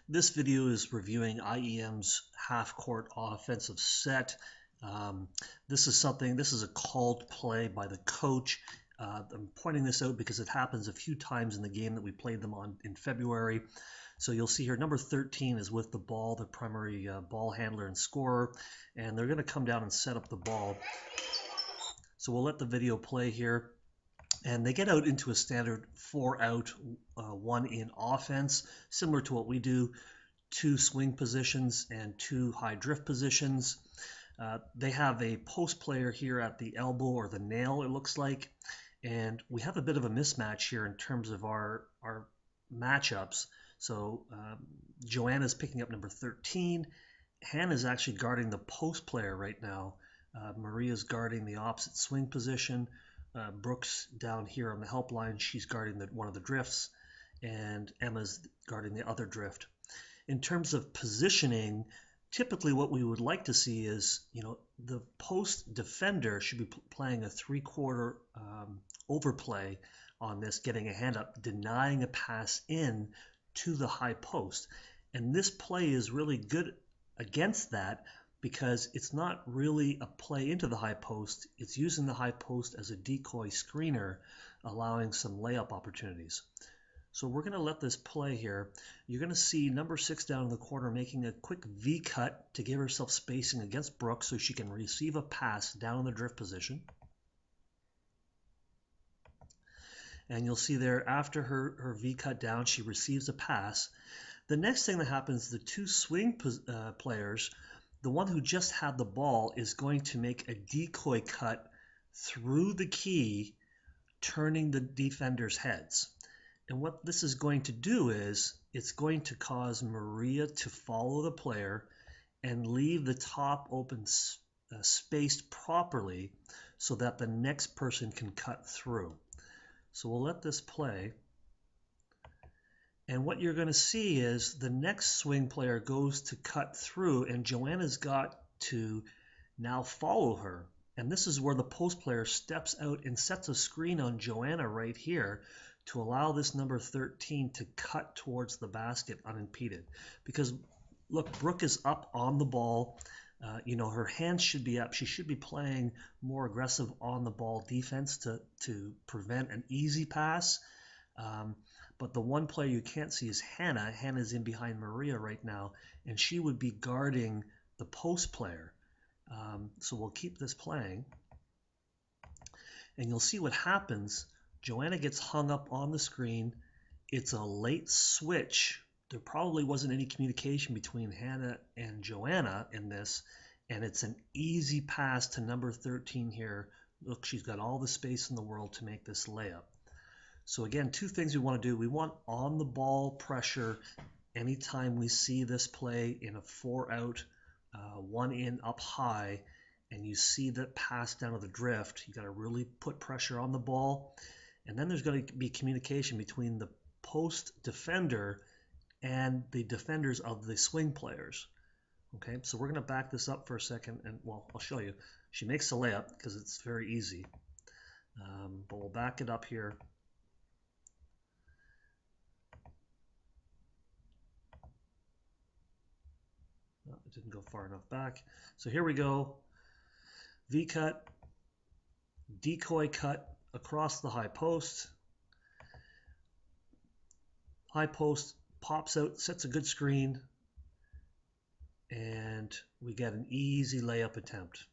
This video is reviewing IEM's half-court offensive set. Um, this is a called play by the coach. I'm pointing this out because it happens a few times in the game that we played them on in February. So you'll see here number 13 is with the ball, the primary ball handler and scorer, and they're going to come down and set up the ball. So we'll let the video play here. And they get out into a standard 4-out, 1-in offense, similar to what we do, 2 swing positions and 2 high drift positions. They have a post player here at the elbow or the nail, it looks like. And we have a bit of a mismatch here in terms of our matchups. So Joanna's picking up number 13. Hannah's actually guarding the post player right now. Maria's guarding the opposite swing position. Brooks down here on the help line, she's guarding one of the drifts, and Emma's guarding the other drift. In terms of positioning, typically what we would like to see is, the post defender should be playing a 3/4 overplay on this, getting a hand up, denying a pass in to the high post. And this play is really good against that, because it's not really a play into the high post. It's using the high post as a decoy screener, allowing some layup opportunities. So we're going to let this play here. You're going to see number 6 down in the corner making a quick V cut to give herself spacing against Brooks so she can receive a pass down in the drift position. And you'll see there, after her V cut down, she receives a pass. The next thing that happens, the 2 swing players, the one who just had the ball is going to make a decoy cut through the key, turning the defenders' heads. And what this is going to do is it's going to cause Maria to follow the player and leave the top open spaced properly so that the next person can cut through. So we'll let this play. And what you're going to see is the next swing player goes to cut through, and Joanna's got to now follow her. And this is where the post player steps out and sets a screen on Joanna right here to allow this number 13 to cut towards the basket unimpeded. Because, look, Brooke is up on the ball. Her hands should be up. She should be playing more aggressive on the ball defense to prevent an easy pass. But the one player you can't see is Hannah. Hannah's in behind Maria right now, and she would be guarding the post player. So we'll keep this playing. And you'll see what happens. Joanna gets hung up on the screen. It's a late switch. There probably wasn't any communication between Hannah and Joanna in this, and it's an easy pass to number 13 here. Look, she's got all the space in the world to make this layup. So again, 2 things we want to do. We want on the ball pressure anytime we see this play in a 4-out, 1-in up high, and you see that pass down to the drift. You got to really put pressure on the ball. And then there's going to be communication between the post defender and the defenders of the swing players. Okay, so we're going to back this up for a second, and well, I'll show you. She makes a layup because it's very easy. But we'll back it up here. It didn't go far enough back. So here we go. V cut, decoy cut across the high post. High post pops out, sets a good screen, and we get an easy layup attempt.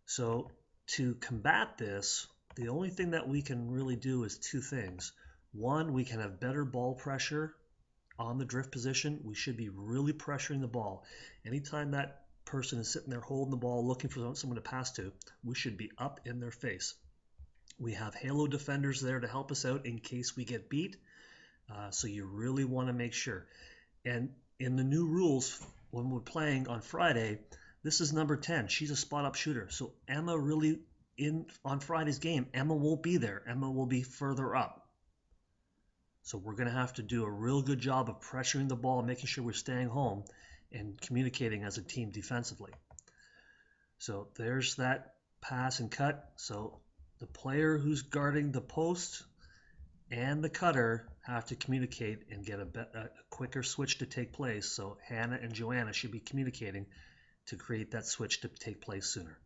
So to combat this, the only thing that we can really do is 2 things. One, we can have better ball pressure on the drift position. We should be really pressuring the ball. Anytime that person is sitting there holding the ball, looking for someone to pass to, we should be up in their face. We have halo defenders there to help us out in case we get beat. So you really want to make sure. And in the new rules, when we're playing on Friday, this is number 10. She's a spot-up shooter. So Emma really, on Friday's game, Emma won't be there. Emma will be further up. So we're going to have to do a real good job of pressuring the ball, making sure we're staying home and communicating as a team defensively. So there's that pass and cut. So the player who's guarding the post and the cutter have to communicate and get a quicker switch to take place. So Hannah and Joanna should be communicating to create that switch to take place sooner.